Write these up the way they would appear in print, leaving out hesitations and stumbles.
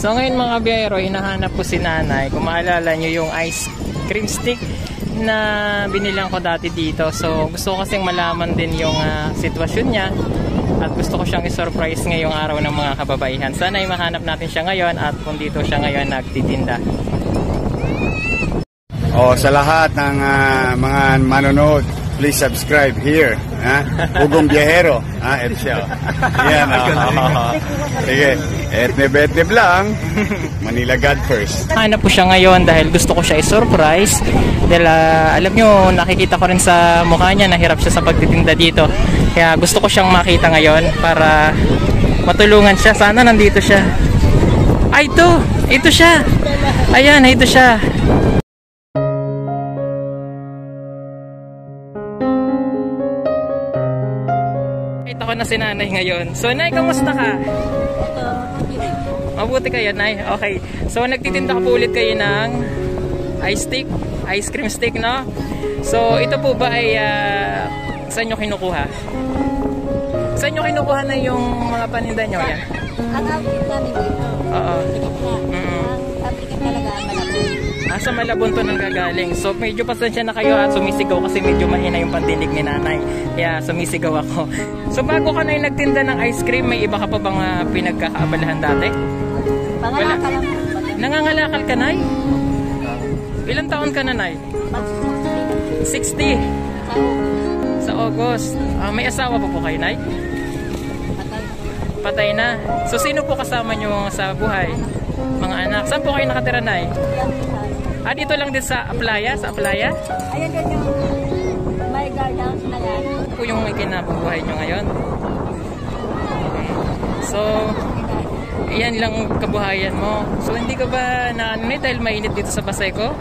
So ngayon mga biyero, hinahanap ko si nanay. Kung maalala nyo yung ice cream stick na binilang ko dati dito. So gusto ko kasing malaman din yung sitwasyon niya. At gusto ko siyang i-surprise ngayong araw ng mga kababaihan. Sana ay mahanap natin siya ngayon at kung dito siya ngayon nagtitinda. Sa lahat ng mga manonood, please subscribe here. Ugong Biyahero. Ito siya. Yan. Sige. Etneb lang. Manila God first. Hanap po siya ngayon dahil gusto ko siya i-surprise. Dahil alam nyo, nakikita ko rin sa mukha niya, nahirap siya sa pagtitinda dito. Kaya gusto ko siyang makita ngayon para matulungan siya. Sana nandito siya. Ay, ito! Ito siya! Ayan, ito siya. Nakita ko na si nanay ngayon. So, nay, kamusta ka? Mabuti kayo, nay. Okay. So, nagtitinda po ulit kayo ng ice cream stick, no? So, ito po ba ay saan nyo kinukuha? Saan nyo kinukuha na yung mga paninda nyo? Yan. Ang outfit namin dito. Oo. Ang fabrican talaga ang Malabon. Sa Malabon to nang gagaling. So, medyo pasensya na kayo at sumisigaw kasi medyo mahina yung pandinig ni nanay. Kaya sumisigaw ako. So, bago ka na yung nagtinda ng ice cream, may iba ka pa bang pinagkakaabalahan dati? Pangalakal lang. Nangangalakal ka, nay? Ilang taon ka na, nay? 60. Sa August. May asawa pa po kayo, nay? Patay na. So, sino po kasama nyo sa buhay? Mga anak. Saan po kayo nakatira, nay? Dito lang din sa Aplaya? Sa Aplaya? Ayan din yung may guardhouse na yan. Po yung may kinabubuhay nyo ngayon. So, iyan lang kabuhayan mo. So, hindi ka ba na dahil mainit dito sa Baseco?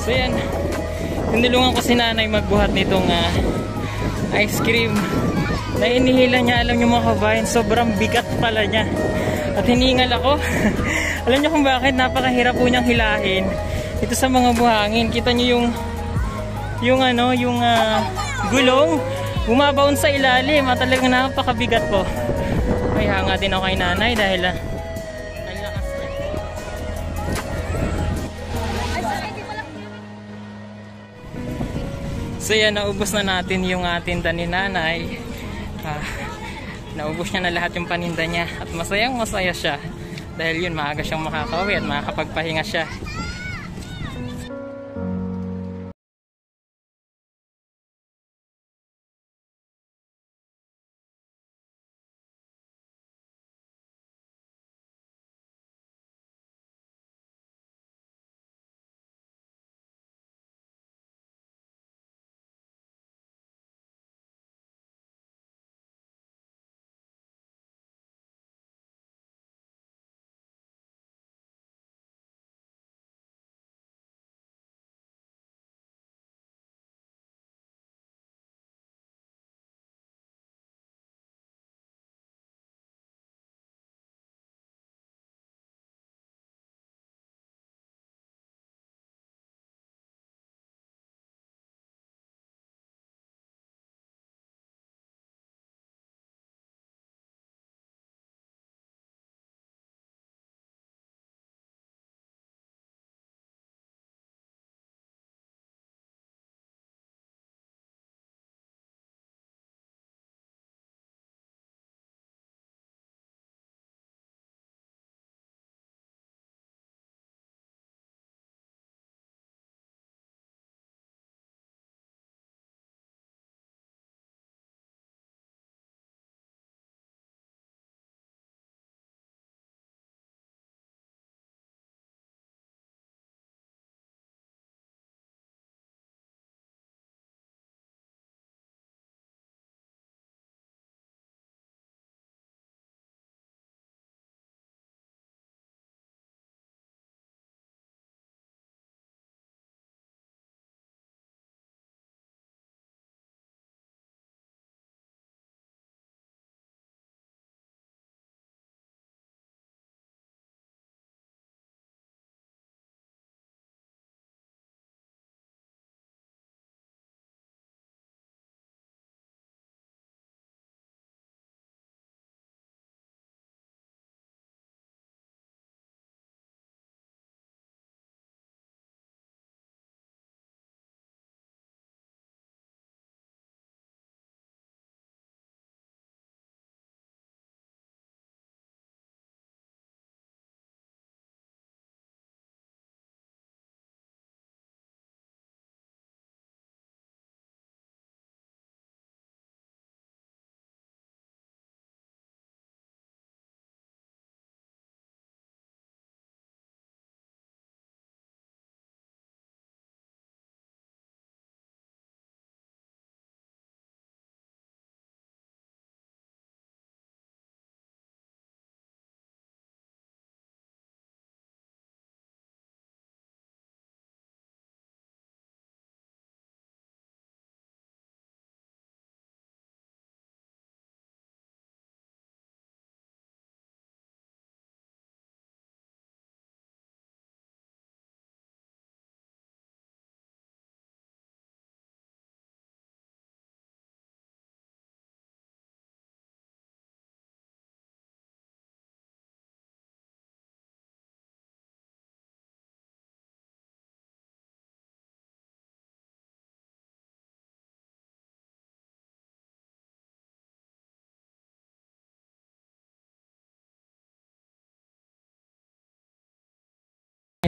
So yan, tinulungan ko si nanay magbuhat nitong ice cream na inihila niya. Alam niyo mga kabayan, sobrang bigat pala niya at hiningal ako. Alam niyo kung bakit? Napakahirap po niyang hilahin ito sa mga buhangin. Kita niyo yung gulong bumabaon sa ilalim at talagang napakabigat po. May hanga din ako kay nanay dahil ang lakas niya. So yan, naubos na natin yung tinda ni nanay. Naubos niya na lahat yung paninda niya at masayang masaya siya dahil yun, maaga siyang makakauwi at makakapagpahinga siya.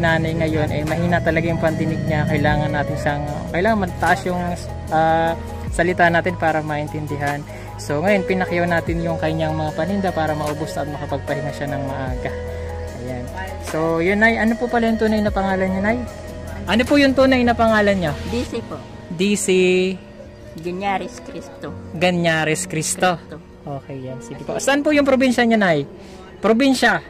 Nanay ngayon mahina talaga yung pandinig niya. Kailangan mataas yung salita natin para maintindihan. So ngayon pinakyaw natin yung kanyang mga paninda para maubos at makapagpahinga siya ng maaga. Ayan. So yun, Nay, ano po pala yung tunay na pangalan niya, Nay? Ano po yung tunay na pangalan niya? DC po. DC Ganyares Cristo. Ganyares Cristo. Okay, yan. Sige po. Saan po yung probinsya niya, Nay? Probinsya?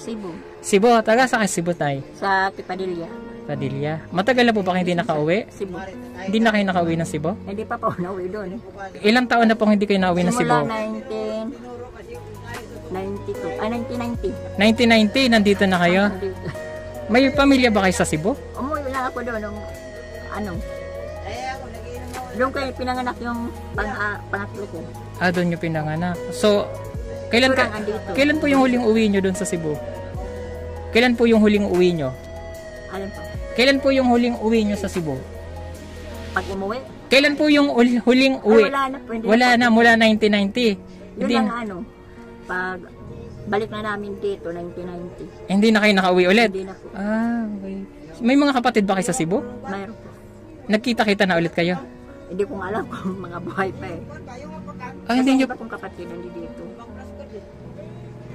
Cebu. Cebu. Taga saan Cebu, Nay? Sa Pipadilla. Padilla. Matagal na po ba kayo hindi nakauwi? Cebu. Hindi na kayo nakauwi ng Cebu? Hindi pa po nauwi doon. Ilang taon na pong hindi kayo nauwi ng Cebu? Simula 1992. 1990. 1990, nandito na kayo? Nandito. May pamilya ba kayo sa Cebu? Umuwi lang ako doon nung doon kayo pinanganak yung pangatlo ko. Ah, doon nyo pinanganak. So, kailan Kurang andito. kailan po yung huling uwi nyo doon sa Cebu? Kailan po yung huling uwi nyo? Alam po. Kailan po yung huling uwi nyo sa Cebu? Pag umuwi, Kailan po yung huling uwi? wala na po. Hindi Wala po. na, mula 1990. Yun Hindi, lang pag balik na namin dito, 1990. hindi na kayo nakauwi ulit? Hindi na po. Ah, okay. May mga kapatid ba kayo sa Cebu? Mayroon po. Nagkita-kita na ulit kayo? Hindi kong alam kung mga buhay pa eh. Ah, Kasi hindi nyo. iba kong kapatid hindi dito.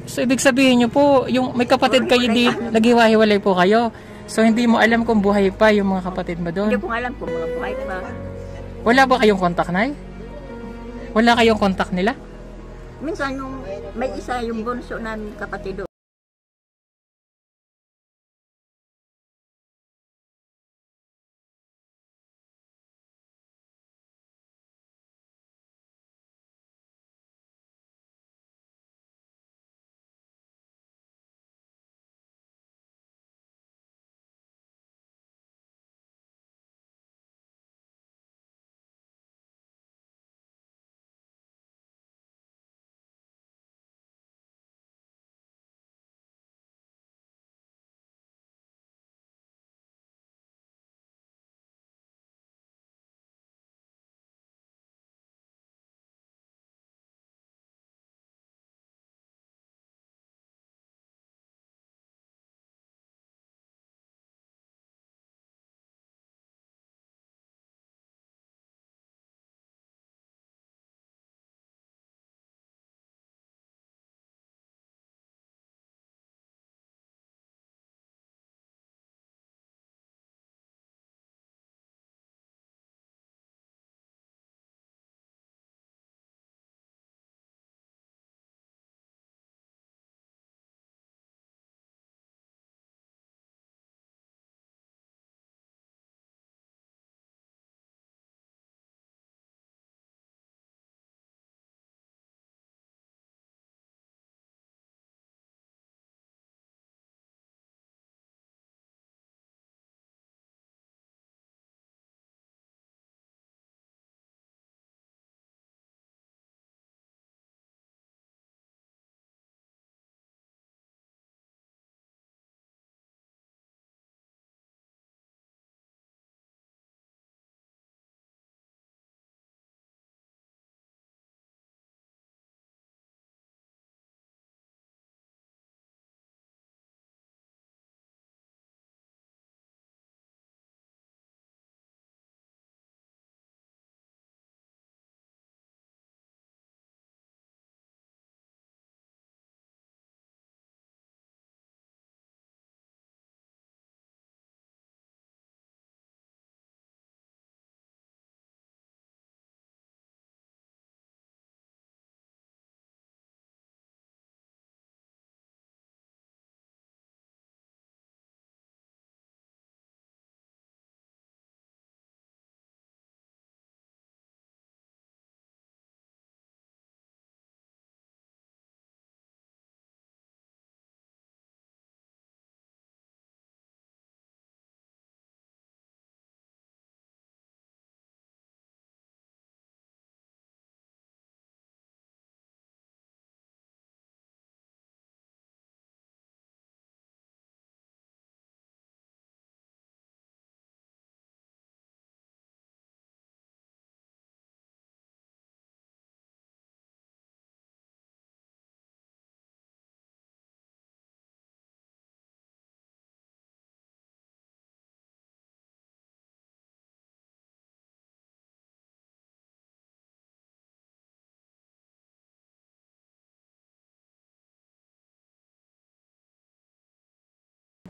So, ibig sabihin nyo po, yung may kapatid kayo di, naghiwa-hiwalay po kayo. So, hindi mo alam kung buhay pa yung mga kapatid mo Hindi doon? kong alam kung mga buhay pa. Wala ba kayong kontak, Nay? Wala kayong kontak nila? Minsan yung may isa yung bunso namin kapatid doon.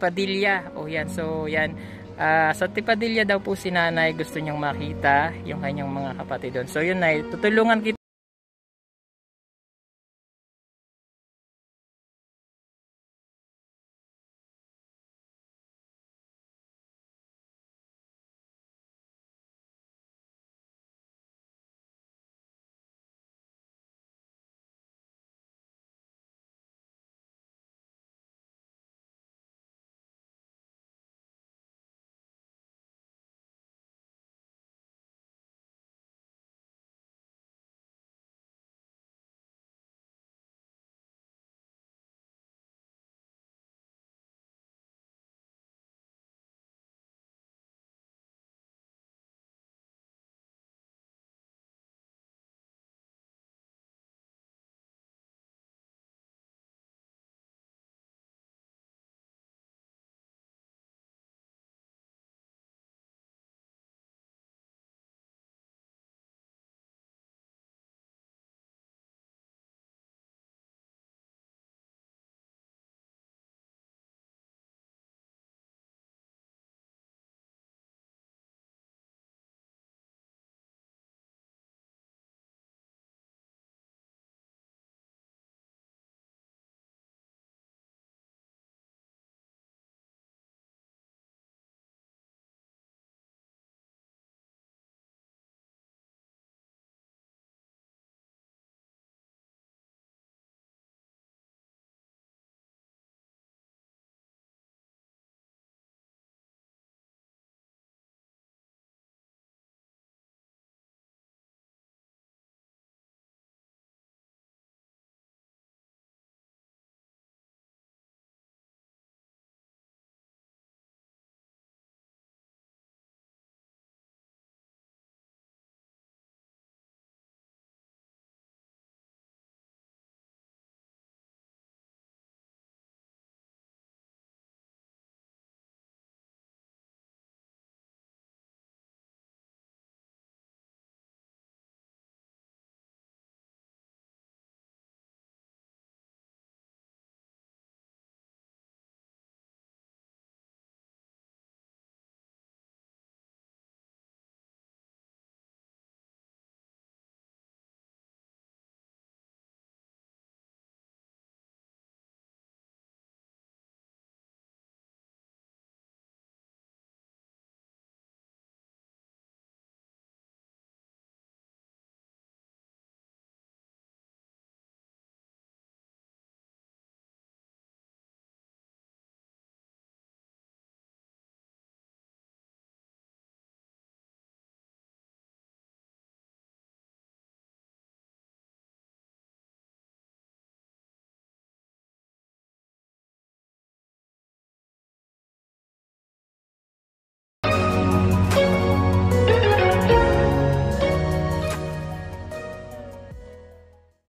Padilla. O yan, so yan. Sa Tipadilla daw po si nanay gusto niyang makita yung kanyang mga kapatid doon. So yun, Nay, tutulungan kita.